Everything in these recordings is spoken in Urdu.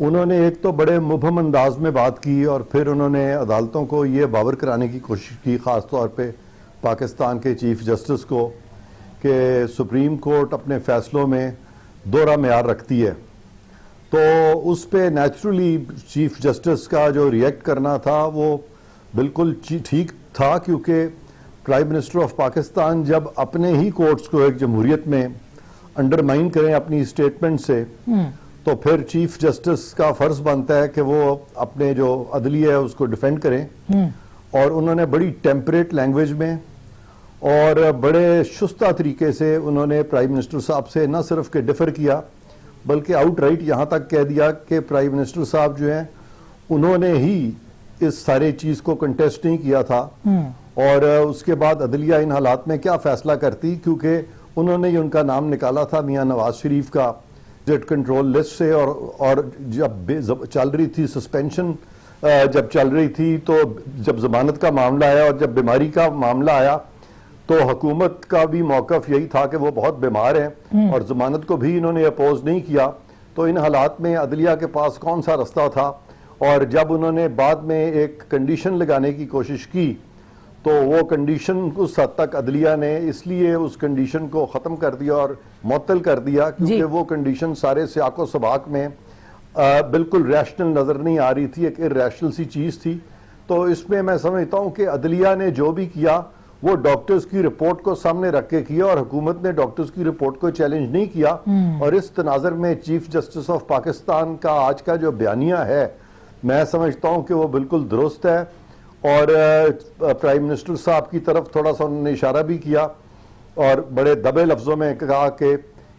انہوں نے ایک تو بڑے مبہم انداز میں بات کی اور پھر انہوں نے عدالتوں کو یہ باور کرانے کی کوشش کی، خاص طور پہ پاکستان کے چیف جسٹس کو، کہ سپریم کورٹ اپنے فیصلوں میں دوہرا معیار رکھتی ہے. تو اس پہ نیچرلی چیف جسٹس کا جو ریئیکٹ کرنا تھا وہ بالکل ٹھیک تھا، کیونکہ پرائم منسٹر آف پاکستان جب اپنے ہی کورٹس کو ایک جمہوریت میں انڈرمائن کریں اپنی اسٹیٹمنٹ سے، تو پھر چیف جسٹس کا فرض بنتا ہے کہ وہ اپنے جو عدلیہ ہے اس کو ڈیفینڈ کریں. اور انہوں نے بڑی ٹیمپریٹ لینگویج میں اور بڑے شستہ طریقے سے انہوں نے پرائم منسٹر صاحب سے نہ صرف کہ ڈیفر کیا بلکہ آؤٹ رائٹ یہاں تک کہہ دیا کہ پرائم منسٹر صاحب جو ہیں انہوں نے ہی اس سارے چیز کو کنٹیسٹ نہیں کیا تھا. اور اس کے بعد عدلیہ ان حالات میں کیا فیصلہ کرتی، کیونکہ انہوں نے ہی ان کا نام نکالا تھا میاں نواز شریف کا جٹ کنٹرول لسٹ سے. اور جب چل رہی تھی سسپینشن، جب چل رہی تھی، تو جب ضمانت کا معاملہ آیا اور جب بیماری کا معاملہ آیا تو حکومت کا بھی موقف یہی تھا کہ وہ بہت بیمار ہیں اور ضمانت کو بھی انہوں نے اپوز نہیں کیا. تو ان حالات میں عدلیہ کے پاس کون سا رستہ تھا؟ اور جب انہوں نے بعد میں ایک کنڈیشن لگانے کی کوشش کی تو وہ کنڈیشن اس حد تک عدلیہ نے اس لیے اس کنڈیشن کو ختم کر دیا اور معطل کر دیا کیونکہ وہ کنڈیشن سارے سیاق و سباق میں بالکل ریشنل نظر نہیں آ رہی تھی، ایک ارریشنل سی چیز تھی. تو اس میں میں سمجھتا ہوں کہ عدلیہ نے جو بھی کیا وہ ڈاکٹرز کی رپورٹ کو سامنے رکھ کے کیا، اور حکومت نے ڈاکٹرز کی رپورٹ کو چیلنج نہیں کیا. اور اس تناظر میں چیف جسٹس آف پاکستان کا آج کا جو بیانیہ ہے میں سمجھتا ہوں کہ وہ بالکل درست ہے. اور پرائم منسٹر صاحب کی طرف تھوڑا سا انہوں نے اشارہ بھی کیا اور بڑے دبے لفظوں میں کہا کہ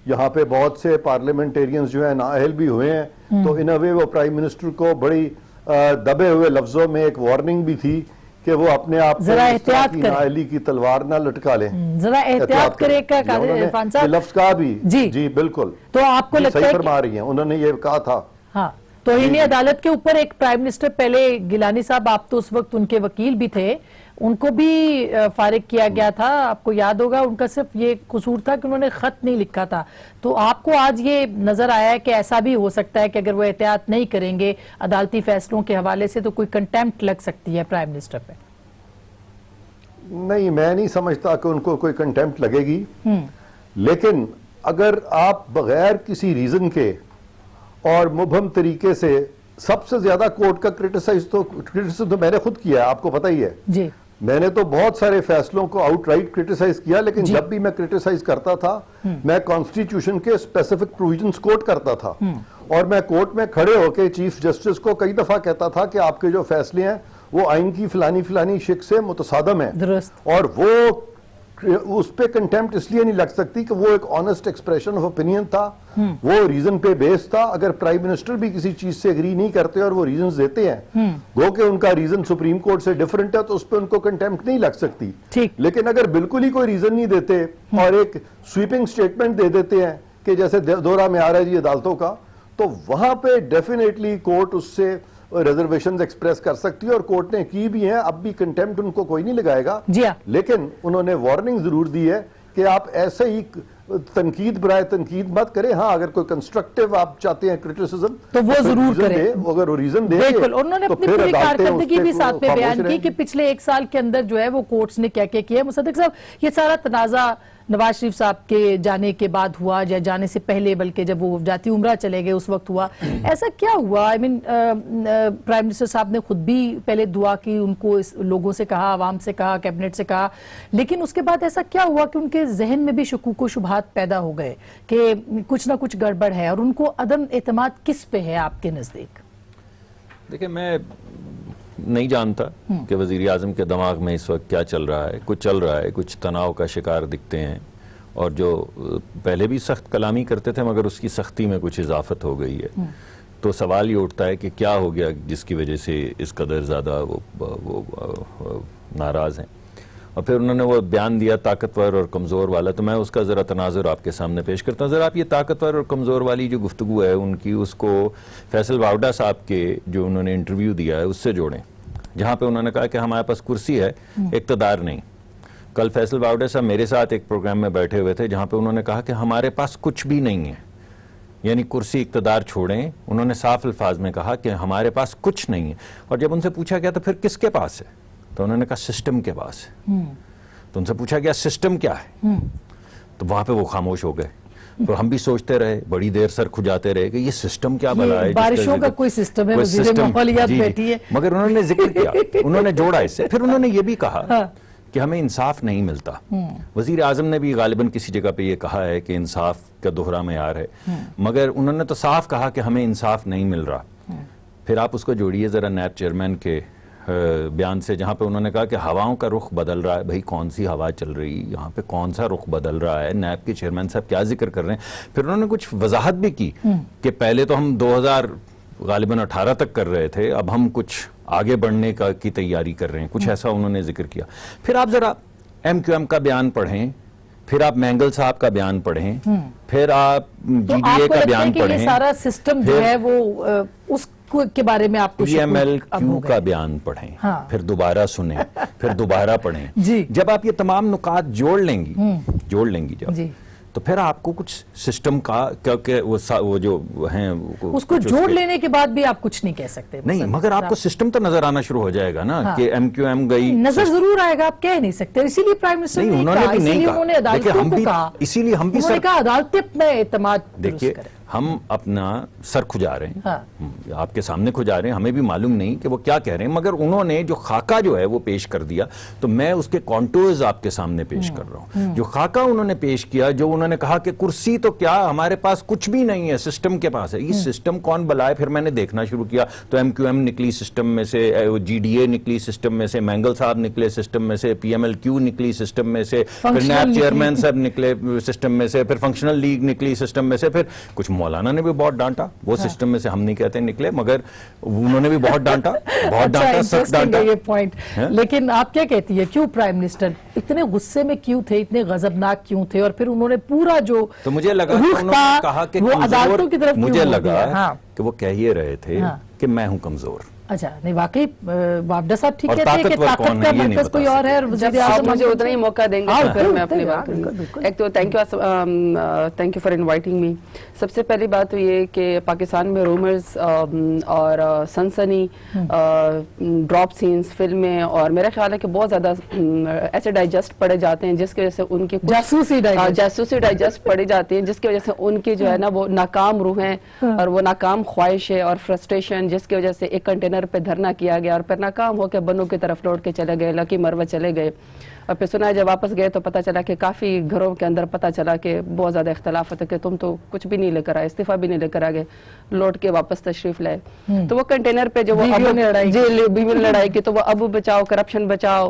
یہاں پہ بہت سے پارلیمنٹیرینز جو ہیں نااہل بھی ہوئے ہیں. تو ان اے وے وہ پرائم منسٹر کو بڑی دبے ہوئے لفظوں میں ایک وارننگ بھی تھی کہ وہ اپنے آپ کی نااہلی کی تلوار نہ لٹکا لیں، ذرا احتیاط کرے گا عرفان صاحب. لفظ کہا بھی جی بالکل تو آپ کو لگتا ہے صحیح فرما رہی ہیں، انہوں نے یہ کہا تھا. ہاں، توہین عدالت کے اوپر ایک پرائم منسٹر پہلے گیلانی صاحب، آپ تو اس وقت ان کے وکیل بھی تھے، ان کو بھی فارغ کیا گیا تھا. آپ کو یاد ہوگا ان کا صرف یہ قصور تھا کہ انہوں نے خط نہیں لکھا تھا. تو آپ کو آج یہ نظر آیا ہے کہ ایسا بھی ہو سکتا ہے کہ اگر وہ احتیاط نہیں کریں گے عدالتی فیصلوں کے حوالے سے تو کوئی کنٹیمپٹ لگ سکتی ہے پرائم منسٹر پہ؟ نہیں، میں نہیں سمجھتا کہ ان کو کوئی کنٹیمپٹ لگے گی. لیکن اگر آپ بغیر کسی ریزن کے اور مبہم طریقے سے، سب سے زیادہ کورٹ کا کرٹیسائز تو میں نے خود کیا ہے، آپ کو پتہ ہی ہے. جی، میں نے تو بہت سارے فیصلوں کو آؤٹ رائٹ کرٹیسائز کیا، لیکن جب بھی میں کرٹیسائز کرتا تھا میں کانسٹیٹیوشن کے اسپیسیفک پروویژنز کوٹ کرتا تھا. اور میں کورٹ میں کھڑے ہو کے چیف جسٹس کو کئی دفعہ کہتا تھا کہ آپ کے جو فیصلے ہیں وہ آئین کی فلانی شق سے متصادم ہیں. اور وہ اس پہ کنٹیمپٹ اس لیے نہیں لگ سکتی کہ وہ ایک آنسٹ ایکسپریشن آف اوپینین تھا، وہ ریزن پہ بیس تھا. اگر پرائم منسٹر بھی کسی چیز سے اگری نہیں کرتے اور وہ ریزنز دیتے ہیں، گو کہ ان کا ریزن سپریم کورٹ سے ڈیفرنٹ ہے، تو اس پہ ان کو کنٹیمپٹ نہیں لگ سکتی. لیکن اگر بالکل ہی کوئی ریزن نہیں دیتے اور ایک سویپنگ سٹیٹمنٹ دے دیتے ہیں کہ جیسے دورہ میں آ رہا ہے جی عدالتوں کا، تو وہاں پہ ڈیفینیٹلی کورٹ اس سے ریزرویشنز ایکسپریس کر سکتی ہے، اور کورٹ نے کی بھی ہیں. اب بھی کنٹیمپٹ ان کو کوئی نہیں لگائے گا. لیکن انہوں نے وارننگ ضرور دی ہے کہ آپ ایسے ہی تنقید برائے تنقید مت کریں. ہاں، اگر کوئی کنسٹرکٹیو آپ چاہتے ہیں کرٹیسزم تو وہ ضرور کریں، اگر وہ ریزن دیں. بالکل، انہوں نے اپنی پوری کارکردگی بھی ساتھ میں بیان کی کہ پچھلے 1 سال کے اندر جو ہے وہ کورٹس نے کیا کیا ہے. مصدق صاحب، یہ سارا تنازع نواز شریف صاحب کے جانے کے بعد ہوا یا جانے سے پہلے، بلکہ جب وہ جاتی عمرہ چلے گئے اس وقت ہوا، ایسا کیا ہوا؟ پرائم منسٹر صاحب نے خود بھی پہلے دعا کی، ان کو لوگوں سے کہا، عوام سے کہا، کیبنٹ سے کہا، لیکن اس کے بعد ایسا کیا ہوا کہ ان کے ذہن میں بھی شکوک و شبہات پیدا ہو گئے کہ کچھ نہ کچھ گڑبڑ ہے؟ اور ان کو عدم اعتماد کس پہ ہے آپ کے نزدیک؟ دیکھیں، میں نہیں جانتا کہ وزیر اعظم کے دماغ میں اس وقت کیا چل رہا ہے. کچھ چل رہا ہے، کچھ تناؤ کا شکار دکھتے ہیں، اور جو پہلے بھی سخت کلامی کرتے تھے مگر اس کی سختی میں کچھ اضافت ہو گئی ہے. تو سوال یہ اٹھتا ہے کہ کیا ہو گیا جس کی وجہ سے اس قدر زیادہ وہ ناراض ہیں. اور پھر انہوں نے وہ بیان دیا طاقتور اور کمزور والا، تو میں اس کا ذرا تناظر آپ کے سامنے پیش کرتا ہوں. ذرا آپ یہ طاقتور اور کمزور والی جو گفتگو ہے ان کی، اس کو فیصل واوڈا صاحب کے جو انہوں نے انٹرویو دیا ہے اس سے جوڑیں، جہاں پہ انہوں نے کہا کہ ہمارے پاس کرسی ہے، اقتدار نہیں. کل فیصل واوڈا صاحب میرے ساتھ ایک پروگرام میں بیٹھے ہوئے تھے جہاں پہ انہوں نے کہا کہ ہمارے پاس کچھ بھی نہیں ہے. یعنی کرسی اقتدار چھوڑیں. انہوں نے صاف الفاظ میں کہا کہ ہمارے پاس کچھ نہیں ہے. اور جب ان سے پوچھا گیا تو پھر کس کے پاس ہے, تو انہوں نے کہا سسٹم کے پاس ہے. تو ان سے پوچھا گیا سسٹم کیا ہے, تو وہاں پہ وہ خاموش ہو گئے. تو ہم بھی سوچتے رہے, بڑی دیر سر کھجاتے رہے کہ یہ سسٹم کیا بلا ہے, بارشوں کا کوئی سسٹم ہے, وزیر ماحولیات بیٹھی ہے. مگر انہوں نے ذکر کیا, انہوں نے جوڑا اس سے. پھر انہوں نے یہ بھی کہا کہ ہمیں انصاف نہیں ملتا. وزیر اعظم نے بھی غالباً کسی جگہ پہ یہ کہا ہے کہ انصاف کا دوہرا معیار ہے, مگر انہوں نے تو صاف کہا کہ ہمیں انصاف نہیں مل رہا. پھر آپ اس کو جوڑیے ذرا نیب چیئرمین کے بیان سے, جہاں پہ انہوں نے کہا کہ ہواؤں کا رخ بدل رہا ہے. بھائی کون سی ہوا چل رہی, یہاں پہ کون سا رخ بدل رہا ہے, نیب کے چیئرمین صاحب کیا ذکر کر رہے ہیں. پھر انہوں نے کچھ وضاحت بھی کی کہ پہلے تو ہم 2018 تک کر رہے تھے, اب ہم کچھ آگے بڑھنے کی تیاری کر رہے ہیں, کچھ ایسا انہوں نے ذکر کیا. پھر آپ ذرا MQM کا بیان پڑھیں, پھر آپ مینگل صاحب کا بیان پڑھیں, پھر آپ GDA کا بیان پڑھیں. یہ سارا سسٹم جو ہے وہ اس کے بارے میں آپ کو PMLQ کا بیان پڑھیں, پھر دوبارہ سنیں, پھر دوبارہ پڑھیں. جب آپ یہ تمام نکات جوڑ لیں گی جب, تو پھر آپ کو کچھ سسٹم کا, کیونکہ وہ جو ہیں اس کو جوڑ لینے کے بعد بھی آپ کچھ نہیں کہہ سکتے. نہیں, مگر آپ کو سسٹم تو نظر آنا شروع ہو جائے گا نا کہ MQM گئی, نظر ضرور آئے گا, آپ کہہ نہیں سکتے. اسی لیے پرائم منسٹر نے انہوں نے بھی نہیں کہا, اسی لیے ہم بھی انہوں نے کہا عدالتیں اپنا اعتماد دیکھیے, ہم اپنا سر کھجا رہے ہیں, آپ کے سامنے کھجا رہے ہیں, ہمیں بھی معلوم نہیں کہ وہ کیا کہہ رہے ہیں, مگر انہوں نے جو خاکہ جو ہے وہ پیش کر دیا, تو میں اس کے کانٹورز آپ کے سامنے پیش کر رہا ہوں. جو خاکہ انہوں نے پیش کیا, جو انہوں نے کہا کہ کرسی تو کیا, ہمارے پاس کچھ بھی نہیں ہے, سسٹم کے پاس ہے. یہ سسٹم کون بلائے؟ پھر میں نے دیکھنا شروع کیا تو MQM نکلی سسٹم میں سے, GDA نکلی سسٹم میں سے, مینگل صاحب نکلے سسٹم میں سے, PMLQ نکلی سسٹم میں سے, پھر نیب چیئرمین صاحب نکلے سسٹم میں سے, پھر فنکشنل لیگ نکلی سسٹم میں سے, پھر کچھ مولانا نے بھی بہت ڈانٹا. وہ سسٹم میں سے ہم نہیں کہتے نکلے, مگر انہوں نے بھی بہت ڈانٹا, سخت ڈانٹا. یہ پوائنٹ. لیکن آپ کیا کہتی ہے, کیوں پرائم منسٹر اتنے غصے میں کیوں تھے, اتنے غضبناک کیوں تھے, اور پھر انہوں نے پورا جو تو مجھے لگا کہا کہ وہ عدالتوں کی طرف مجھے لگا کہ وہ کہہ یہ رہے تھے کہ میں ہوں کمزور. اچھا, نہیں واقعی وافدہ صاحب ٹھیک کہتے ہیں کہ طاقت کا مرکز کوئی اور ہے, اور وزیر اعظم مجھے اتنا ہی موقع دیں گے پھر میں اپنی بات کروں گی. ایک تو thank you for inviting me. سب سے پہلی بات تو یہ کہ پاکستان میں رومرز اور سنسنی ڈراپ سینز فلمیں, اور میرا خیال ہے کہ بہت زیادہ ایسے ڈائجسٹ پڑے جاتے ہیں جس کی وجہ سے ان کے جاسوسی ڈائجسٹ پڑے جاتے ہیں, جس کی وجہ سے ان کی جو ہے نا وہ ناکام روح ہیں اور وہ ناکام خواہش ہے اور فرسٹریشن, جس کی وجہ سے ایک کنٹینر پہ دھرنا کیا گیا اور پھر ناکام ہو کے بنوں کی طرف لوٹ کے چلے گئے, لکی مروہ چلے گئے. اور پھر سنا جب واپس گئے تو پتہ چلا کہ کافی گھروں کے اندر پتہ چلا کہ بہت زیادہ اختلاف ہوتا کہ تم تو کچھ بھی نہیں لے کر آئے, استعفیٰ بھی نہیں لے کر آ گئے, لوٹ کے واپس تشریف لائے. تو وہ کنٹینر پہ جو بیویوں نے لڑائی کی, تو وہ ابو بچاؤ, کرپشن بچاؤ,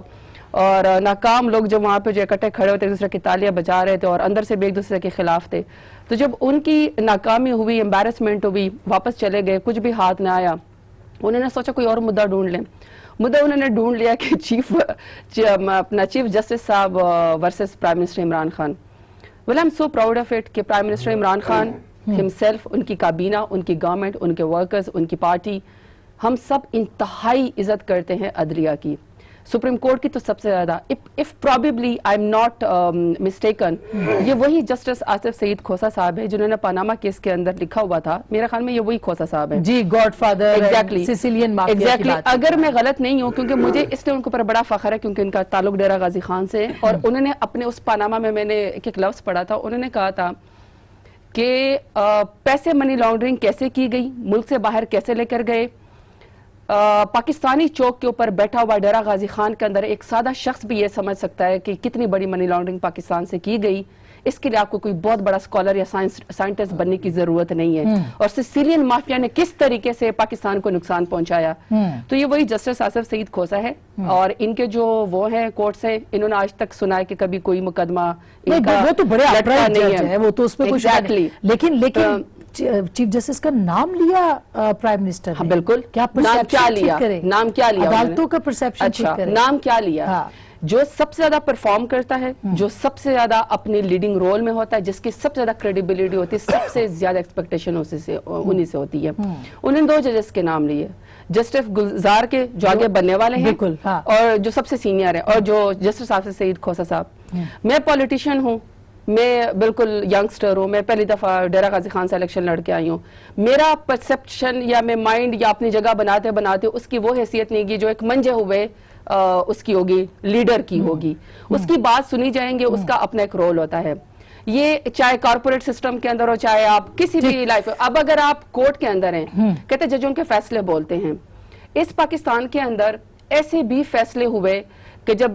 اور ناکام لوگ جو وہاں پہ جو اکٹھے کھڑے ہوتے ایک دوسرے کی تالیاں بجا رہے تھے اور اندر سے بھی ایک دوسرے کے خلاف تھے. تو جب ان کی ناکامی ہوئی, امبیرسمنٹ ہوئی, واپس چلے گئے, کچھ بھی ہاتھ نہ آیا, انہوں نے سوچا کوئی اور مدعا ڈھونڈ لیں. مدعا انہوں نے ڈھونڈ لیا کہ چیف جسٹس صاحب versus prime minister Imran Khan. Well I am so proud of it کہ prime minister Imran Khan himself, ان کی کابینہ, ان کی گورنمنٹ, ان کے ورکرز, ان کی پارٹی, ہم سب انتہائی عزت کرتے ہیں عدلیہ کی. سپریم کورٹ کی تو سب سے زیادہ, if probably I'm not mistaken, یہ وہی جسٹس آصف سعید کھوسا صاحب ہے جنہوں نے پاناما کیس کے اندر لکھا ہوا تھا, میرے خیال میں یہ وہی کھوسا صاحب ہے جی, گاڈ فادر, سیسیلین مافیا کی بات. اگر میں غلط نہیں ہوں, کیونکہ مجھے اس لیے ان کے اوپر بڑا فخر ہے کیونکہ ان کا تعلق ڈیرہ غازی خان سے ہے, اور انہوں نے اپنے اس پاناما میں نے ایک لفظ پڑھا تھا, انہوں نے کہا تھا کہ پیسے منی لانڈرنگ کیسے کی گئی, ملک سے باہر کیسے لے کر گئے. پاکستانی چوک کے اوپر بیٹھا ہوا ڈیرہ غازی خان کے اندر ایک سادہ شخص بھی یہ سمجھ سکتا ہے کہ کتنی بڑی منی لانڈرنگ پاکستان سے کی گئی. اس کے لیے آپ کو کوئی بہت بڑا اسکالر یا سائنٹسٹ بننے کی ضرورت نہیں ہے. اور سیسیلین مافیا نے کس طریقے سے پاکستان کو نقصان پہنچایا, تو یہ وہی جسٹس آصف سعید کھوسا ہے. اور ان کے جو وہ ہیں کورٹس ہیں, انہوں نے آج تک سنا ہے کہ کبھی کوئی مقدمہ وہ تو بڑے اپرائٹ جج ہیں, وہ تو اس پہ کچھ نہیں. لیکن چیف جسٹس کا نام لیا پرائم منسٹر نے, بالکل. کیا نام کیا لیا عدالتوں کا پرسیپشن ٹھیک کرے, نام کیا لیا. جو سب سے زیادہ پرفارم کرتا ہے, جو سب سے زیادہ اپنے لیڈنگ رول میں ہوتا ہے, جس کی سب سے زیادہ کریڈیبلٹی ہوتی ہے, سب سے زیادہ ایکسپیکٹیشن انہی سے ہوتی ہے. انہوں نے 2 ججز کے نام لیے, جسٹس گلزار کے جو آگے بننے والے ہیں, اور جو سب سے سینئر ہے, اور جو جسٹس آصف سعید کھوسا صاحب. میں پولیٹیشین ہوں, میں بالکل ینگسٹر ہوں, میں پہلی دفعہ ڈیرہ غازی خان سے الیکشن لڑ کے آئی ہوں. میرا پرسپشن یا میں مائنڈ یا اپنی جگہ بناتے بناتے اس کی وہ حیثیت نہیں کی جو ایک منجے ہوئے اس کی ہوگی, لیڈر کی ہوگی. اس کی بات سنی جائیں گے, اس کا اپنا ایک رول ہوتا ہے. یہ چاہے کارپوریٹ سسٹم کے اندر ہو, چاہے آپ کسی بھی لائف. اب اگر آپ کورٹ کے اندر ہیں, کہتے ججوں کے فیصلے بولتے ہیں. اس پاکستان کے اندر ایسے بھی فیصلے ہوئے کہ جب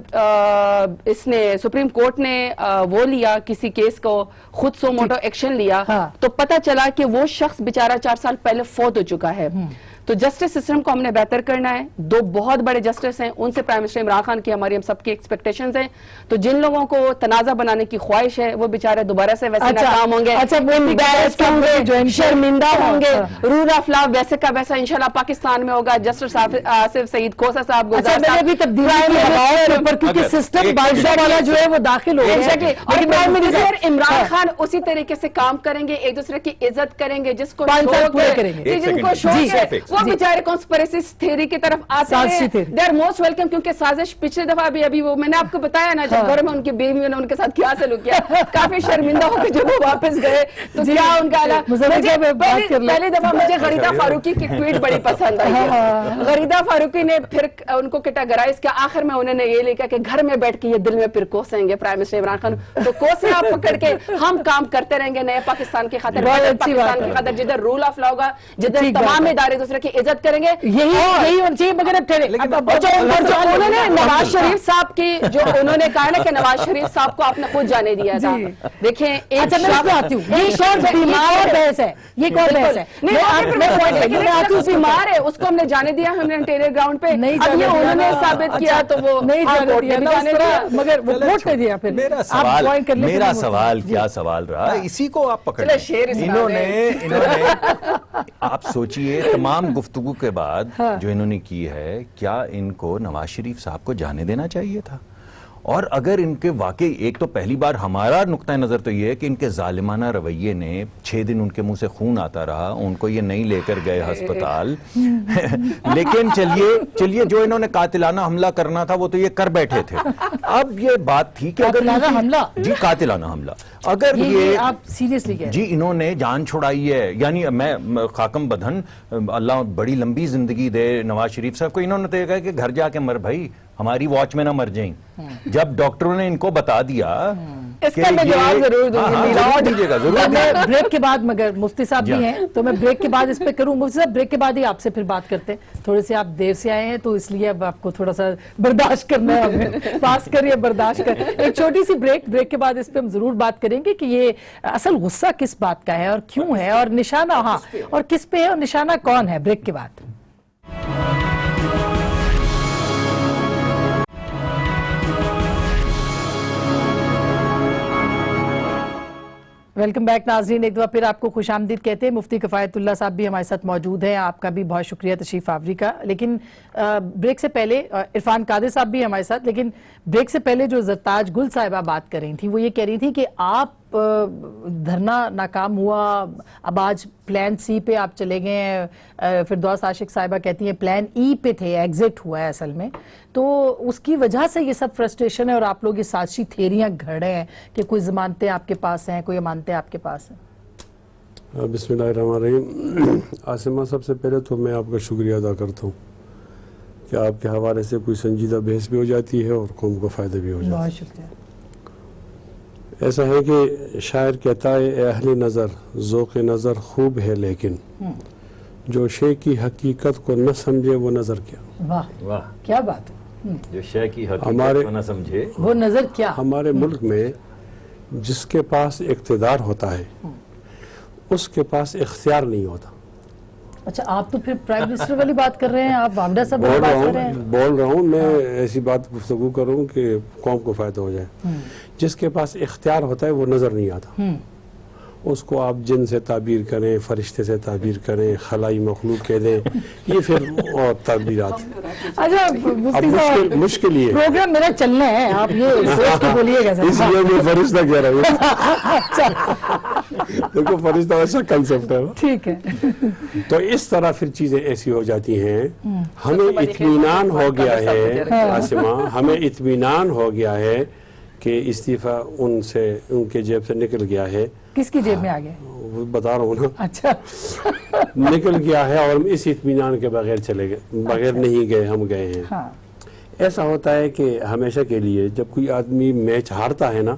اس نے سپریم کورٹ نے وہ لیا کسی کیس کو خود سو موٹو ایکشن لیا, تو پتہ چلا کہ وہ شخص بیچارہ 4 سال پہلے فوت ہو چکا ہے. تو جسٹس سسٹم کو ہم نے بہتر کرنا ہے. 2 بہت بڑے جسٹس ہیں, ان سے پرائم منسٹر عمران خان کی ہماری ہم سب کی ایکسپیکٹیشنز ہیں. تو جن لوگوں کو تنازع بنانے کی خواہش ہے وہ بیچارے دوبارہ سے ویسے ناکام ہوں گے, شرمندہ ہوں گے. رول آف لا ویسے کا ویسا انشاءاللہ پاکستان میں ہوگا. جسٹس آصف سعید کوسا صاحب سسٹم بادشاہ والا جو ہے وہ داخل ہو گیا, اور پرائم منسٹر عمران خان اسی طریقے سے کام کریں گے, ایک دوسرے کی عزت کریں گے. جس کو جن کو شوق ہے وہ بیچارے کانسپریسی تھیوری کی طرف آتے ہیں, دے آر موسٹ ویلکم. کیونکہ سازش پچھلے دفعہ ابھی وہ میں نے آپ کو بتایا نا, جب گھر میں ان کی بیوی نے ان کے ساتھ کیا سلوک کیا, کافی شرمندہ ہو کے جب وہ واپس گئے تو کیا ان کا پہلی دفعہ مجھے غریدہ فاروقی کی ٹویٹ بڑی پسند آئی ہے. غریدہ فاروقی نے پھر ان کو کیٹاگرائز کیا, آخر میں انہوں نے یہ لکھا کہ گھر میں بیٹھ کے یہ دل میں پھر کوسیں گے پرائم منسٹر عمران خان. تو کوسے آپ پکڑ کے ہم کام کرتے رہیں گے نئے پاکستان کی خاطر, پاکستان کی خاطر, جدھر رول آف لا ہوگا, جدھر تمام ادارے دوسرے کی عزت کریں گے. یہی ہونا چاہیے. مگر انہوں نے نواز شریف صاحب کی جو انہوں نے کہا نا کہ نواز شریف صاحب کو آپ نے خود جانے دیا تھا. دیکھیں ایک بیمار ہے, اس کو ہم نے جانے دیا ہم نے انٹیریئر گراؤنڈ پہ. اب یہ انہوں نے ثابت کیا تو وہ مگر ووٹ نہیں دیا. پھر میرا سوال کیا سوال رہا, اسی کو آپ پکڑ انہوں نے آپ سوچئے تمام گفتگو کے بعد جو انہوں نے کی ہے, کیا ان کو نواز شریف صاحب کو جانے دینا چاہیے تھا؟ اور اگر ان کے واقعی, ایک تو پہلی بار ہمارا نقطہ نظر تو یہ ہے کہ ان کے ظالمانہ رویے نے 6 دن ان کے منہ سے خون آتا رہا, ان کو یہ نہیں لے کر گئے ہسپتال. لیکن چلیے جو انہوں نے قاتلانہ حملہ کرنا تھا وہ تو یہ کر بیٹھے تھے. اب یہ بات تھی کہ اگر جی قاتلانہ حملہ, اگر یہ آپ سیریسلی کہہ رہے ہیں جی انہوں نے جان چھڑائی ہے, یعنی میں خاکم بدھن اللہ بڑی لمبی زندگی دے نواز شریف صاحب کو, انہوں نے تو یہ کہا کہ گھر جا کے مر بھائی, ہماری واچ میں نہ مر جائیں. جب ڈاکٹروں نے ان کو بتا دیا اس کا میں جواب ضرور دوں گی. میں بریک کے بعد, مگر مفتی صاحب بھی ہیں تو میں بریک کے بعد اس پہ کروں. مفتی صاحب بریک کے بعد ہی آپ سے پھر بات کرتے ہیں. تھوڑے سے آپ دیر سے آئے ہیں تو اس لیے اب آپ کو تھوڑا سا برداشت کرنا ہے, ہمیں پاس کریے, برداشت کر. ایک چھوٹی سی بریک کے بعد اس پہ ہم ضرور بات کریں گے کہ یہ اصل غصہ کس بات کا ہے اور کیوں ہے, اور نشانہ اور کس پہ ہے, اور نشانہ کون ہے. بریک کے بعد ویلکم بیک ناظرین. ایک دفعہ پھر آپ کو خوش آمدید کہتے ہیں. مفتی کفایت اللہ صاحب بھی ہمارے ساتھ موجود ہیں, آپ کا بھی بہت شکریہ تشریف آوری کا. لیکن بریک سے پہلے عرفان قادر صاحب بھی ہمارے ساتھ, لیکن بریک سے پہلے جو زرتاج گل صاحبہ بات کر رہی تھیں وہ یہ کہہ رہی تھی کہ آپ دھرنا ناکام ہوا, اب آج پلان سی پہ آپ چلے گئے ہیں. فردوس عاشق صاحبہ کہتی ہیں پلان ای پہ تھے, ایگزٹ ہوا ہے اصل میں, تو اس کی وجہ سے یہ سب فرسٹریشن ہے اور آپ لوگ یہ سازشی تھیریاں گھڑ رہے ہیں کہ کوئی ضمانتیں آپ کے پاس ہیں, کوئی امانتیں آپ کے پاس ہیں. بسم اللہ الرحمن الرحیم. عاصمہ سب سے پہلے تو میں آپ کا شکریہ ادا کرتا ہوں کہ آپ کے حوالے سے کوئی سنجیدہ بحث بھی ہو جاتی ہے اور قوم کو فائدہ بھی ہو جاتا ہے. بہت شکریہ. ایسا ہے کہ شاعر کہتا ہے اے اہل نظر ذوق نظر خوب ہے, لیکن جو شے کی حقیقت کو نہ سمجھے وہ نظر کیا. واہ واہ کیا بات ہے. جو شے کی حقیقت کو نہ سمجھے وہ نظر کیا. ہمارے ملک میں جس کے پاس اقتدار ہوتا ہے اس کے پاس اختیار نہیں ہوتا. اچھا آپ تو پھر پرائم منسٹر والی بات کر رہے ہیں, آپ وامدہ صاحب والی بات کر رہے ہیں. بول رہا ہوں میں ایسی بات گفتگو کروں کہ قوم کو فائدہ ہو جائے. جس کے پاس اختیار ہوتا ہے وہ نظر نہیں آتا. اس کو آپ جن سے تعبیر کریں, فرشتے سے تعبیر کریں, خلائی مخلوق کہہ دیں, یہ پھر اور تعبیرات. اچھا مفتی صاحب مشکل یہ پروگرام میرا چلنا ہے, آپ یہ سوچ کے بولیے گا. اس لیے میں فرشتہ کہہ رہا ہوں. دیکھو فرشتہ ایسا کنسپٹ ہے. ٹھیک ہے. تو اس طرح پھر چیزیں ایسی ہو جاتی ہیں. ہمیں اطمینان ہو گیا ہے عاصمہ, ہمیں اطمینان ہو گیا ہے کہ استعفیٰ ان سے ان کے جیب سے نکل گیا ہے. کس کی جیب میں آ گئے؟ وہ بتا رہا ہوں نا. اچھا. نکل گیا ہے اور ہم اس اطمینان کے بغیر چلے گئے, بغیر نہیں گئے, ہم گئے ہیں. ہاں. ایسا ہوتا ہے کہ ہمیشہ کے لیے جب کوئی آدمی میچ ہارتا ہے نا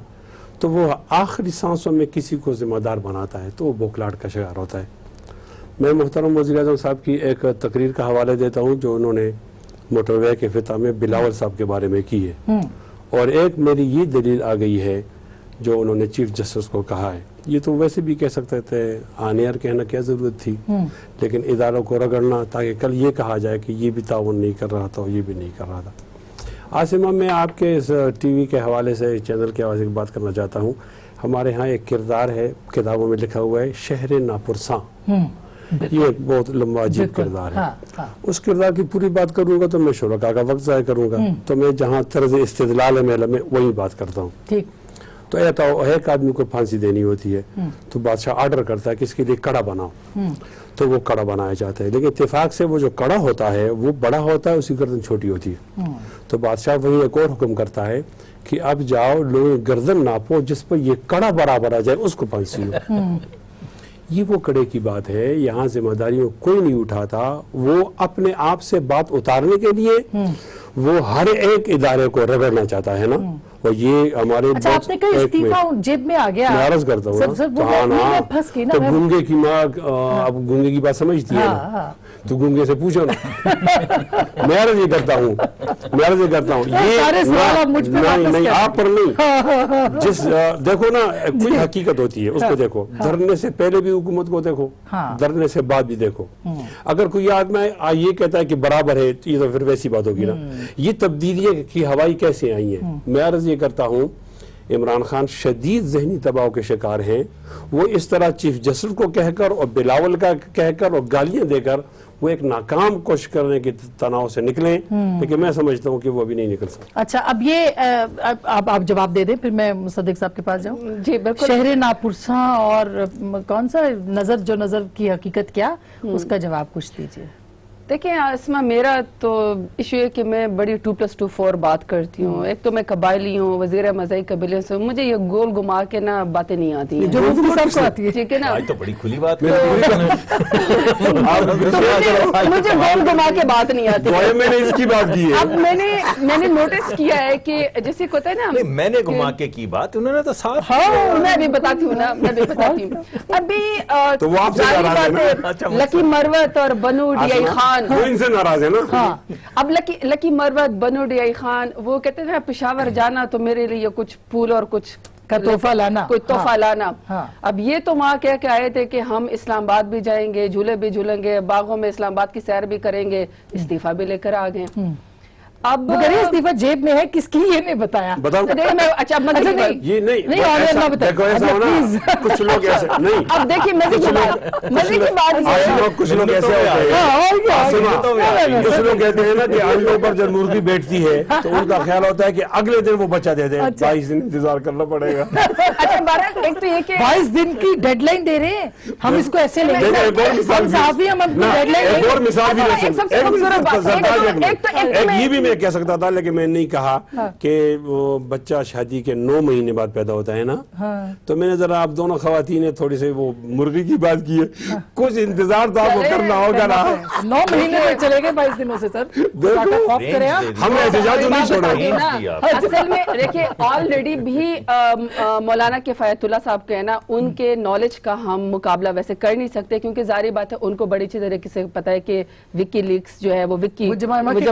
تو وہ آخری سانسوں میں کسی کو ذمہ دار بناتا ہے, تو وہ بوکھلاہٹ کا شکار ہوتا ہے. میں محترم وزیر اعظم صاحب کی ایک تقریر کا حوالہ دیتا ہوں جو انہوں نے موٹر وے کے افتتاح میں بلاول صاحب کے بارے میں کی ہے, اور ایک میری یہ دلیل آ گئی ہے جو انہوں نے چیف جسٹس کو کہا ہے. یہ تو ویسے بھی کہہ سکتے تھے, آن ایئر کہنا کیا ضرورت تھی, لیکن اداروں کو رگڑنا تاکہ کل یہ کہا جائے کہ یہ بھی تعاون نہیں کر رہا تھا اور یہ بھی نہیں کر رہا تھا. عاصمہ, میں آپ کے اس ٹی وی کے حوالے سے چینل کے حوالے سے بات کرنا چاہتا ہوں. ہمارے ہاں ایک کردار ہے, کتابوں میں لکھا ہوا ہے, شہر ناپرساں. یہ ایک بہت لمبا عجیب کردار ہے. اس کردار کی پوری بات کروں گا تو میں شرکا کا وقت ضائع کروں گا, تو میں جہاں طرز استدلال ہے میں وہی بات کرتا ہوں. ٹھیک. تو ایک آدمی کو پھانسی دینی ہوتی ہے تو بادشاہ آرڈر کرتا ہے کہ اس کے لیے کڑا بناؤ, تو وہ کڑا بنایا جاتا ہے. لیکن اتفاق سے وہ جو کڑا ہوتا ہے وہ بڑا ہوتا ہے, اس کی گردن چھوٹی ہوتی ہے. تو بادشاہ وہی ایک اور حکم کرتا ہے کہ اب جاؤ لوگ گردن ناپو, جس پر یہ کڑا برابر آ جائے اس کو پھانسی ہو. یہ وہ کڑے کی بات ہے, یہاں ذمہ داریوں کوئی نہیں اٹھاتا. وہ اپنے آپ سے بات اتارنے کے لیے وہ ہر ایک ادارے کو رگڑنا چاہتا ہے نا, اور یہ ہمارے اچھا, آپ نے کہا استعفیٰ جیب میں آ گیا. میں عرض کرتا ہوں تو گونگے کی ماں, اب گونگے کی بات سمجھتی ہے نا, تو گونگے سے پوچھو نا. میں عرض یہ کرتا ہوں نہیں آپ پر نہیں, جس دیکھو نا کوئی حقیقت ہوتی ہے اس کو دیکھو, دھرنے سے پہلے بھی حکومت کو دیکھو, دھرنے سے بعد بھی دیکھو. اگر کوئی آدمی یہ کہتا ہے کہ برابر ہے, یہ تو پھر ویسی بات ہوگی نا. یہ تبدیلیاں کی ہوائی کیسے آئی ہیں؟ میں عرض یہ کرتا ہوں, عمران خان شدید ذہنی دباؤ کے شکار ہیں. وہ اس طرح چیف جسٹس کو کہہ کر اور بلاول کا کہہ کر اور گالیاں دے کر وہ ایک ناکام کوشش کرنے کے تناؤ سے نکلیں, لیکن میں سمجھتا ہوں کہ وہ ابھی نہیں نکل سکتا. اچھا, اب یہ آپ جواب دے دیں, پھر میں مصدق صاحب کے پاس جاؤں. جی بالکل. شہر ناپرساں اور کون سا نظر کی حقیقت کیا, اس کا جواب کچھ دیجیے. دیکھیں عاصمہ, میرا تو ایشو ہے کہ میں بڑی 2+2=4 بات کرتی ہوں. ایک تو میں قبائلی ہوں, وزیر مذہبی قبیلے سے, مجھے یہ گول گھما کے نا باتیں نہیں آتی ہیں, جو مفتی صاحب کو آتی ہے. ٹھیک ہے نا, تو بڑی کھلی بات مجھے گول گھما کے بات نہیں آتی. میں نے اس کی بات کی ہے. اب میں نے نوٹس کیا ہے کہ جیسے ہوتا ہے نا, میں نے گھما کے کی بات, انہوں نے تو صاف. میں بھی بتاتی ہوں نا, میں بھی بتاتی ہوں. ابھی تو وہ آپ سے ناراض ہے نا, لکی مروت اور بنو ڈی خان, وہ ان سے ناراض ہے نا. اب لکی مروت, بنو ڈی خان, وہ کہتے تھے پشاور جانا تو میرے لیے کچھ پھول اور کچھ تحفہ لانا, کوئی تحفہ لانا. اب یہ تو وہاں کہہ کے آئے تھے کہ ہم اسلام آباد بھی جائیں گے, جھولے بھی جھولیں گے, باغوں میں اسلام آباد کی سیر بھی کریں گے, استعفیٰ بھی لے کر آ گئے. اب استعفیٰ جیب میں ہے, کس کی یہ نہیں بتایا. اچھا یہ نہیں, دیکھو ایسا ہونا, کچھ لوگ ایسے نہیں. اب دیکھیے مزے کی بات, کچھ لوگ ایسے ہوتے ہیں, کچھ لوگ کہتے ہیں نا کہ انڈوں پر جب مرغی بیٹھتی ہے تو ان کا خیال ہوتا ہے کہ اگلے دن وہ بچہ دے دیں, 22 دن انتظار کرنا پڑے گا. اچھا بہرحال ایک تو یہ کہ 22 دن کی ڈیڈ لائن دے رہے ہیں, ہم اس کو ایسے لیں گے. ایک اور مثال بھی, یہ بھی میں کہہ سکتا تھا لیکن میں نہیں کہا کہ وہ بچہ شادی کے 9 مہینے بعد پیدا ہوتا ہے نا, تو میں نے ذرا آپ دونوں خواتین تھوڑی سے وہ مرغی کی بات کی ہے, کچھ انتظار تو آپ کو کرنا ہوگا نا. 9 مہینے میں چلے گئے 22 دنوں سے سر, ہم احتجاج نہیں چھوڑیں گے. اصل میں دیکھیں آلریڈی بھی مولانا کفایت اللہ صاحب کے نا, ان کے نالج کا ہم مقابلہ ویسے کر نہیں سکتے, کیونکہ ظاہری بات ہے ان کو بڑی اچھی طریقے سے پتا ہے کہ وکی لیکس جو ہے وہ وکی جمائمہ کا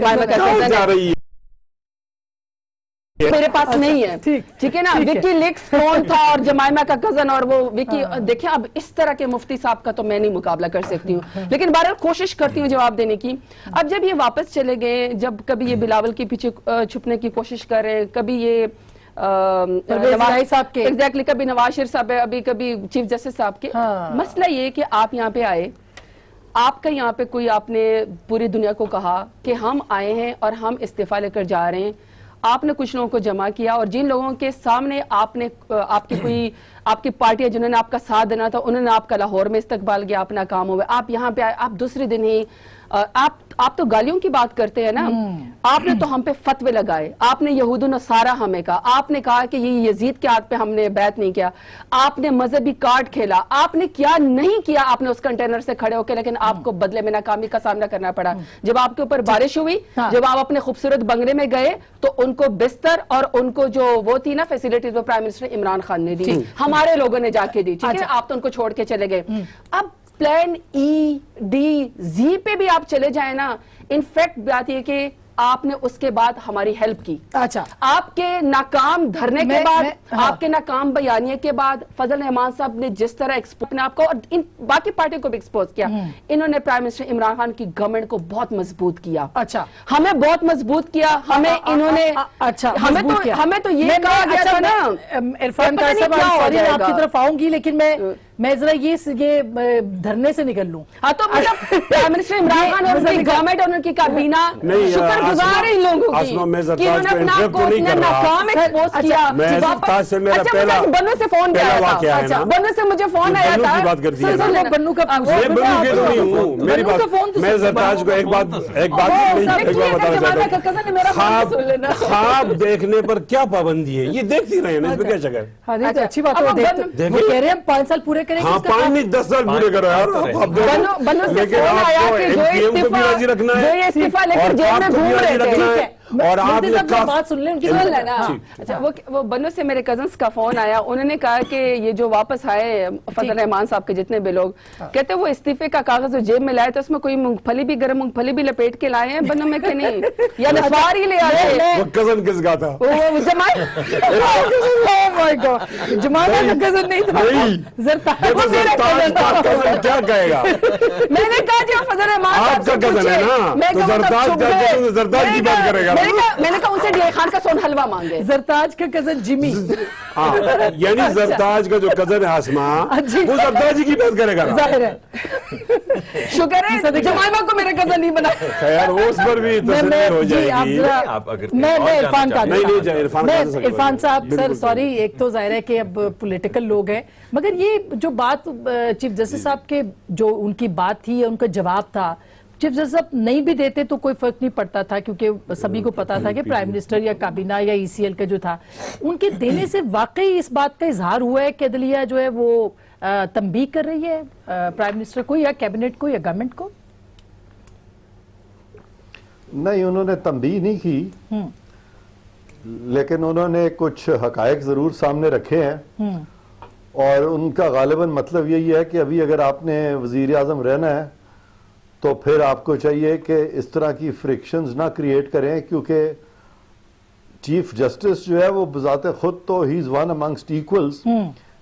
میرے پاس نہیں ہے. ٹھیک ہے نا, وکی لیکس کون تھا اور جمائمہ کا کزن, اور وہ وکی, دیکھیں اب اس طرح کے مفتی صاحب کا تو میں نہیں مقابلہ کر سکتی ہوں, لیکن بہرحال کوشش کرتی ہوں جواب دینے کی. اب جب یہ واپس چلے گئے, جب کبھی یہ بلاول کے پیچھے چھپنے کی کوشش کر رہے ہیں, کبھی یہ ایگزیکٹلی, کبھی نواز شریف صاحب, ابھی کبھی چیف جسٹس صاحب کے. مسئلہ یہ کہ آپ یہاں پہ آئے, آپ کا یہاں پہ کوئی, آپ نے پوری دنیا کو کہا کہ ہم آئے ہیں اور ہم استعفیٰ لے کر جا رہے ہیں. آپ نے کچھ لوگوں کو جمع کیا, اور جن لوگوں کے سامنے آپ نے, آپ کی پارٹیاں جنہوں نے آپ کا ساتھ دینا تھا, انہوں نے آپ کا لاہور میں استقبال کیا, آپ ناکام ہوئے. آپ یہاں پہ آئے, آپ دوسرے دن ہی آپ تو گالیوں کی بات کرتے ہیں نا, آپ نے تو ہم پہ فتوے لگائے, آپ نے یہود و نصارہ ہمیں کہا, آپ نے کہا کہ یہ یزید کے ہاتھ پہ ہم نے بیعت نہیں کیا, آپ نے مذہبی کارڈ کھیلا, آپ نے کیا نہیں کیا, آپ نے اس کنٹینر سے کھڑے ہو کے, لیکن آپ کو بدلے میں ناکامی کا سامنا کرنا پڑا. جب آپ کے اوپر بارش ہوئی, جب آپ اپنے خوبصورت بنگلے میں گئے, تو ان کو بستر اور ان کو جو وہ تھی نا فیسیلیٹیز, وہ پرائم منسٹر عمران خان نے دی, ہمارے لوگوں نے جا کے دی, ٹھیک ہے, آپ تو ان کو چھوڑ کے چلے گئے. اب پلان ای ڈی زی پہ بھی آپ چلے جائیں نا, انفیکٹ بات یہ کہ آپ نے اس کے بعد ہماری ہیلپ کی. اچھا, آپ کے ناکام دھرنے کے بعد, آپ کے ناکام بیانیے کے بعد, فضل رحمان صاحب نے جس طرح ایکسپوز نے آپ کو اور ان باقی پارٹیوں کو بھی ایکسپوز کیا, انہوں نے پرائم منسٹر عمران خان کی گورنمنٹ کو بہت مضبوط کیا. اچھا, ہمیں بہت مضبوط کیا, ہمیں انہوں نے, اچھا, ہمیں تو یہ کہا گیا تھا نا. عرفان صاحب, میں آپ کی طرف آؤں گی, لیکن میں ذرا یہ دھرنے سے نکل لوں. ہاں, تو مطلب پرائم منسٹر عمران خان اور ان کی گورنمنٹ اور ان کی کابینہ شکر گزار ہیں ان لوگوں کی کہ انہوں نے اپنا آپ کو اتنا ناکام ایکسپوز کیا. اچھا, بنو سے فون آیا تھا, اچھا بنو سے مجھے فون آیا تھا, بنو کا میں زرتاج کو ایک بات خواب دیکھنے پر کیا پابندی ہے, یہ دیکھتی رہے نا, اس میں کیا شک ہے. اچھی بات ہے, وہ کہہ رہے ہیں 5 سال پورے کریں گے. ہاں, 5 نہیں 10 سال پورے کرو یار. بنو سے فون آیا کہ جو یہ استعفیٰ لے کر جیل میں گھوم رہے تھے, اور آپ نے بات سن لیں ان کی. اچھا, وہ بنو سے میرے کزنس کا فون آیا, انہوں نے کہا کہ یہ جو واپس آئے فضل رحمان صاحب کے جتنے بھی لوگ, کہتے وہ استعفے کا کاغذ جو جیب میں لائے تھے, اس میں کوئی مونگ پھلی بھی, گرم مونگ پھلی بھی لپیٹ کے لائے ہیں بنو میں کہ نہیں, یا نسوار ہی لے آئے. وہ کزن کس کا تھا؟ جماعت کا کزن نہیں تھا, زرتاج کا کزن کیا کہے گا؟ میں نے کہا جی فضل رحمان آپ کا کزن ہے نا, تو زرتاج کی بات کرے گا. میں نے کہا ان سے ڈی خان کا سون حلوہ مانگے. زرتاج کا کزن جمی, یعنی زرتاج کا جو کزن ہے آسما, وہ زرتاج کی بات کرے گا. ظاہر ہے, شکر ہے جمائمہ کو میرے کزن نہیں بنا. خیر, اس پر بھی تسلی ہو جائے گی. میں عرفان کا, عرفان صاحب سر سوری, ایک تو ظاہر ہے کہ اب پولیٹیکل لوگ ہیں, مگر یہ جو بات چیف جسٹس صاحب کے جو ان کی بات تھی, ان کا جواب تھا, چیف جسٹس صاحب نہیں بھی دیتے تو کوئی فرق نہیں پڑتا تھا, کیونکہ سبھی کو پتا تھا کہ پرائم منسٹر یا کابینہ یا ای سی ایل کا جو تھا, ان کے دینے سے واقعی اس بات کا اظہار ہوا ہے کہ عدلیہ جو ہے وہ تنبیہ کر رہی ہے پرائم منسٹر کو یا کیبنٹ کو یا گورنمنٹ کو. نہیں, انہوں نے تنبیہ نہیں کی, لیکن انہوں نے کچھ حقائق ضرور سامنے رکھے ہیں, اور ان کا غالباً مطلب یہی ہے کہ ابھی اگر آپ نے وزیر اعظم رہنا ہے تو پھر آپ کو چاہیے کہ اس طرح کی فرکشنز نہ کریٹ کریں, کیونکہ چیف جسٹس جو ہے وہ بذات خود تو ہی از ون امنگسٹ ایکولز,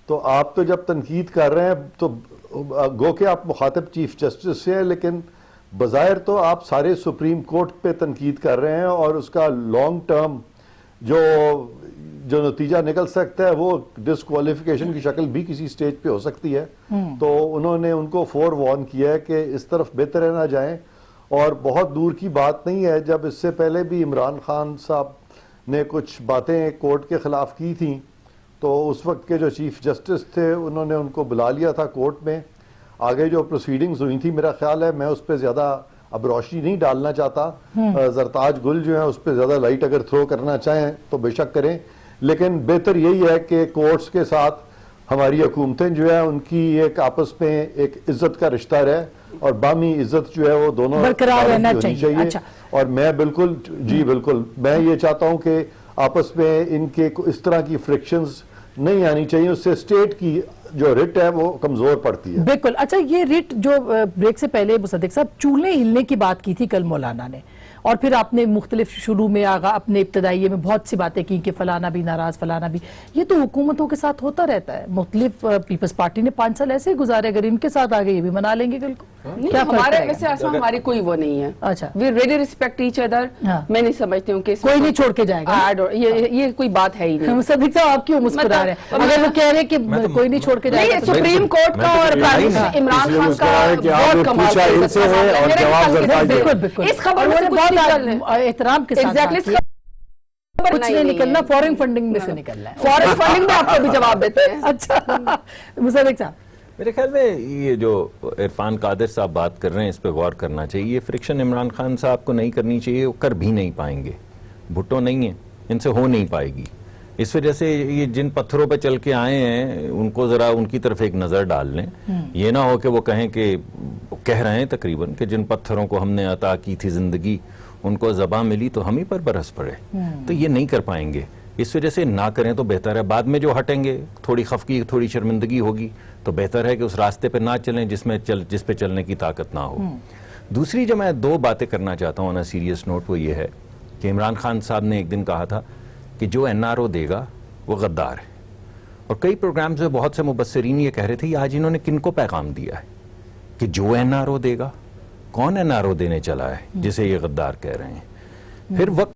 تو آپ تو جب تنقید کر رہے ہیں تو گو کہ آپ مخاطب چیف جسٹس سے ہیں, لیکن بظاہر تو آپ سارے سپریم کورٹ پہ تنقید کر رہے ہیں, اور اس کا لانگ ٹرم جو نتیجہ نکل سکتا ہے وہ ڈسکوالیفیکیشن کی شکل بھی کسی سٹیج پہ ہو سکتی ہے. تو انہوں نے ان کو فور وارن کیا ہے کہ اس طرف بہتر ہے نہ جائیں, اور بہت دور کی بات نہیں ہے, جب اس سے پہلے بھی عمران خان صاحب نے کچھ باتیں کورٹ کے خلاف کی تھیں تو اس وقت کے جو چیف جسٹس تھے انہوں نے ان کو بلا لیا تھا کورٹ میں. آگے جو پروسیڈنگز ہوئی تھی, میرا خیال ہے, میں اس پہ زیادہ اب روشنی نہیں ڈالنا چاہتا, زرتاج گل جو ہیں اس پہ زیادہ لائٹ اگر تھرو کرنا چاہیں تو بے شک کریں, لیکن بہتر یہی ہے کہ کورٹس کے ساتھ ہماری حکومتیں جو ہے ان کی ایک آپس میں ایک عزت کا رشتہ رہے, اور باہمی عزت جو ہے وہ دونوں برقرار رہنا چاہیے. اور میں بالکل بالکل میں یہ چاہتا ہوں کہ آپس میں ان کے اس طرح کی فرکشنز نہیں آنی چاہیے, اس سے اسٹیٹ کی جو ریٹ ہے وہ کمزور پڑتی ہے. بالکل. اچھا, یہ ریٹ جو بریک سے پہلے مصدق صاحب چولہے ہلنے کی بات کی تھی کل مولانا نے, اور پھر آپ نے مختلف شروع میں اپنے ابتدائیے میں بہت سی باتیں کی کہ فلانا بھی ناراض, فلانا بھی, یہ تو حکومتوں کے ساتھ ہوتا رہتا ہے. مختلف پیپلز پارٹی نے 5 سال ایسے ہی گزارے, اگر ان کے ساتھ آگے یہ بھی منا لیں گے کل کو. ہمارے ویسے آسمان ہماری کوئی وہ نہیں ہے. اچھا, we really respect each other. میں نہیں سمجھتی ہوں کہ کوئی نہیں چھوڑ کے جائے گا, یہ کوئی بات ہے ہی نہیں. مصدق صاحب آپ کیوں مسکرا رہے ہیں؟ اگر وہ کہہ رہے کہ کوئی نہیں چھوڑ کے جائے گا, سپریم کورٹ کا اور عمران خان کا بہت کمال ہے. بالکل, اس خبر میں بہت احترام کے ساتھ کچھ نہیں نکلنا, فورن فنڈنگ میں سے نکلنا ہے. فورن فنڈنگ میں آپ کو بھی جواب دیتے ہیں. اچھا, مصدق صاحب میرے خیال میں یہ جو عرفان قادر صاحب بات کر رہے ہیں اس پہ غور کرنا چاہیے. یہ فرکشن عمران خان صاحب کو نہیں کرنی چاہیے, وہ کر بھی نہیں پائیں گے. بھٹو نہیں ہیں, ان سے ہو نہیں پائے گی. اس وجہ سے یہ جن پتھروں پہ چل کے آئے ہیں ان کو ذرا ان کی طرف ایک نظر ڈال لیں. یہ نہ ہو کہ وہ کہیں کہ کہہ رہے ہیں تقریباً کہ جن پتھروں کو ہم نے عطا کی تھی زندگی ان کو زباں ملی تو ہم ہی پر برس پڑے. تو یہ نہیں کر پائیں گے. اس وجہ سے نہ کریں تو بہتر ہے. بعد میں جو ہٹیں گے تھوڑی خفگی تھوڑی شرمندگی ہوگی تو بہتر ہے کہ اس راستے پہ نہ چلیں جس پہ چلنے کی طاقت نہ ہو. دوسری جو میں 2 باتیں کرنا چاہتا ہوں نا سیریس نوٹ, وہ یہ ہے کہ عمران خان صاحب نے ایک دن کہا تھا کہ جو NRO دے گا وہ غدار ہے. اور کئی پروگرامز میں بہت سے مبصرین یہ کہہ رہے تھے یہ آج انہوں نے کن کو پیغام دیا ہے کہ جو NRO دے گا. کون NRO دینے چلا ہے جسے یہ غدار کہہ رہے ہیں؟ پھر وقت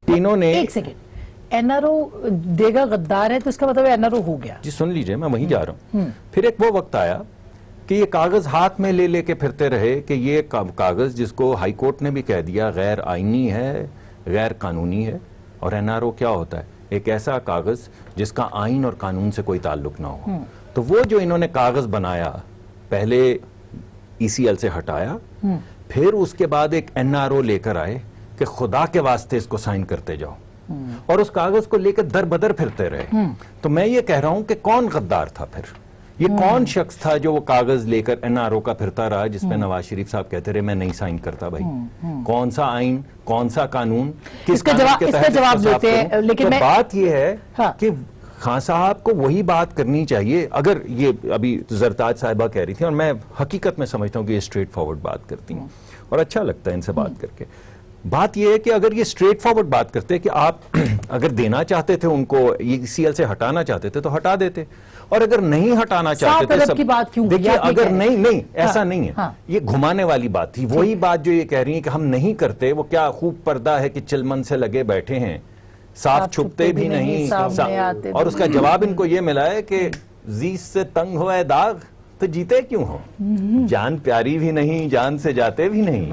انہوں نے ایک سیکنڈ, NRO دے گا غدار ہے تو اس کا مطلب NRO ہو گیا. جی سن لیجئے, میں وہیں جا رہا ہوں. پھر ایک وہ وقت آیا کہ یہ کاغذ ہاتھ میں لے کے پھرتے رہے کہ یہ کاغذ جس کو ہائی کورٹ نے بھی کہہ دیا غیر آئینی ہے, غیر قانونی ہے. اور NRO کیا ہوتا ہے؟ ایک ایسا کاغذ جس کا آئین اور قانون سے کوئی تعلق نہ ہو. تو وہ جو انہوں نے کاغذ بنایا پہلے ECL سے ہٹایا, پھر اس کے بعد ایک NRO لے کر آئے کہ خدا کے واسطے اس کو سائن کرتے جاؤ, اور اس کاغذ کو لے کے در بدر پھرتے رہے. تو میں یہ کہہ رہا ہوں کہ کون غدار تھا پھر؟ یہ کون شخص تھا جو وہ کاغذ لے کر NRO کا پھرتا رہا جس پہ نواز شریف صاحب کہتے رہے میں نہیں سائن کرتا؟ بھائی کون سا آئین, کون سا قانون, اس کا جواب دیتے ہیں. لیکن بات یہ ہے کہ خان صاحب کو وہی بات کرنی چاہیے. اگر یہ ابھی زرتاج صاحبہ کہہ رہی تھی, اور میں حقیقت میں سمجھتا ہوں کہ یہ اسٹریٹ فارورڈ بات کرتی ہیں اور اچھا لگتا ہے ان سے بات کر کے. بات یہ ہے کہ اگر یہ اسٹریٹ فارورڈ بات کرتے کہ آپ اگر دینا چاہتے تھے ان کو, ECL سے ہٹانا چاہتے تھے تو ہٹا دیتے, اور اگر نہیں ہٹانا چاہتے تھے دیکھیے اگر نہیں ایسا نہیں ہے, یہ گھمانے والی بات تھی. وہی بات جو یہ کہہ رہی ہیں کہ ہم نہیں کرتے, وہ کیا خوب پردہ ہے کہ چلمن سے لگے بیٹھے ہیں, صاف چھپتے بھی نہیں. اور اس کا جواب ان کو یہ ملا ہے کہ زیست سے تنگ ہوا ہے داغ تو جیتے کیوں ہو, جان پیاری بھی نہیں جان سے جاتے بھی نہیں.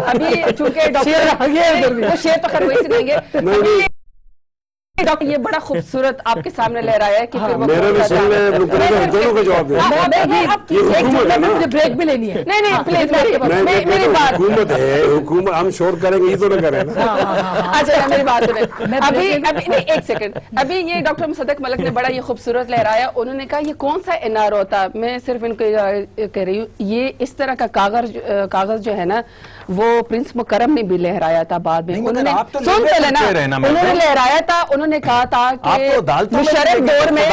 ابھی چونکہ ڈاکٹر شیر تو خیر وہی سنائیں گے. ڈاکٹر یہ بڑا خوبصورت آپ کے سامنے لہرایا ہے کہ میرے بھی سن لیں دونوں کا جواب دیں. مجھے بریک بھی لینی ہے. نہیں پلیز میری بات, حکومت ہے, حکومت ہم شور کریں گے یہ تو نہ کریں نا. اچھا میری بات سنیں. ابھی ایک سیکنڈ, ابھی یہ ڈاکٹر مصدق ملک نے بڑا یہ خوبصورت لہرایا. انہوں نے کہا یہ کون سا NRO ہوتا. میں صرف ان کو کہہ رہی ہوں یہ اس طرح کا کاغذ جو ہے نا وہ پرنس مکرم نے بھی لہرایا تھا بعد میں. انہوں نے لہرایا تھا, انہوں نے کہا تھا کہ مشرف دور میں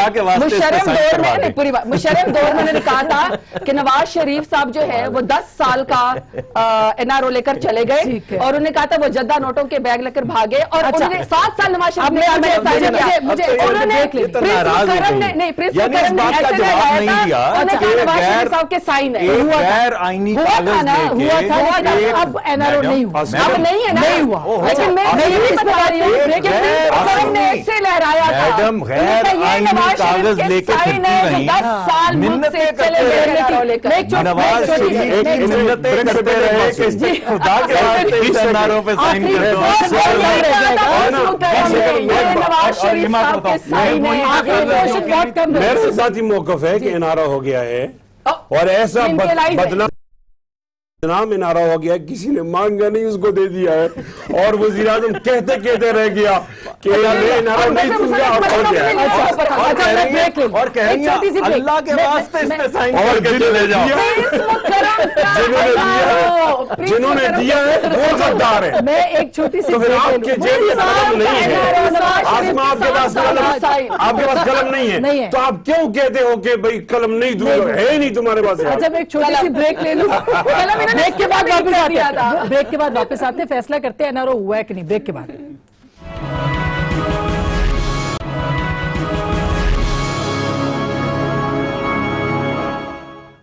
انہوں نے کہا تھا کہ نواز شریف صاحب جو ہے وہ 10 سال کا NRO لے کر چلے گئے, اور انہوں نے کہا تھا وہ جدہ نوٹوں کے بیگ لے کر بھاگے, اور انہوں نے 7 سال نواز شریف صاحب کے سائن ہے. اب NRO نہیں ہوا, اب نہیں ہوا, لیکن میں یہ بتا رہی ہوں کہ نے ایسے لہرایا تھا. میڈم غیر آئینی کاغذ لے کے پھرتی رہی, 10 سال منتیں چلے گئے. نواز شریف کی منتیں کرتے رہے کہ خدا کے واسطے اس NRO پہ سائن کر دو. میرے ساتھ ہی موقف ہے کہ NRO ہو گیا ہے, اور ایسا بدنام NRO ہو گیا, کسی نے مانگا نہیں اس کو دے دیا ہے, اور وزیر اعظم کہتے رہ گیا کہ میں NRO نہیں دوں گا, اور کہہ رہی ہیں اللہ کے واسطے اس پہ سائن کر کے چلے جاؤ. جنہوں نے دیا ہے وہ غدار ہے. میں ایک چھوٹی سی, تو پھر آپ کے جیب میں قلم نہیں ہے, آسما آپ کے پاس قلم نہیں ہے, تو آپ کیوں کہتے ہو کہ بھائی قلم نہیں دوں گا, ہے نہیں تمہارے پاس. جب ایک چھوٹی سی بریک لے لوں, بریک کے بعد واپس آتے ہیں, فیصلہ کرتے ہیں NRO ہوا ہے کہ نہیں. بریک کے بعد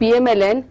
PMLN,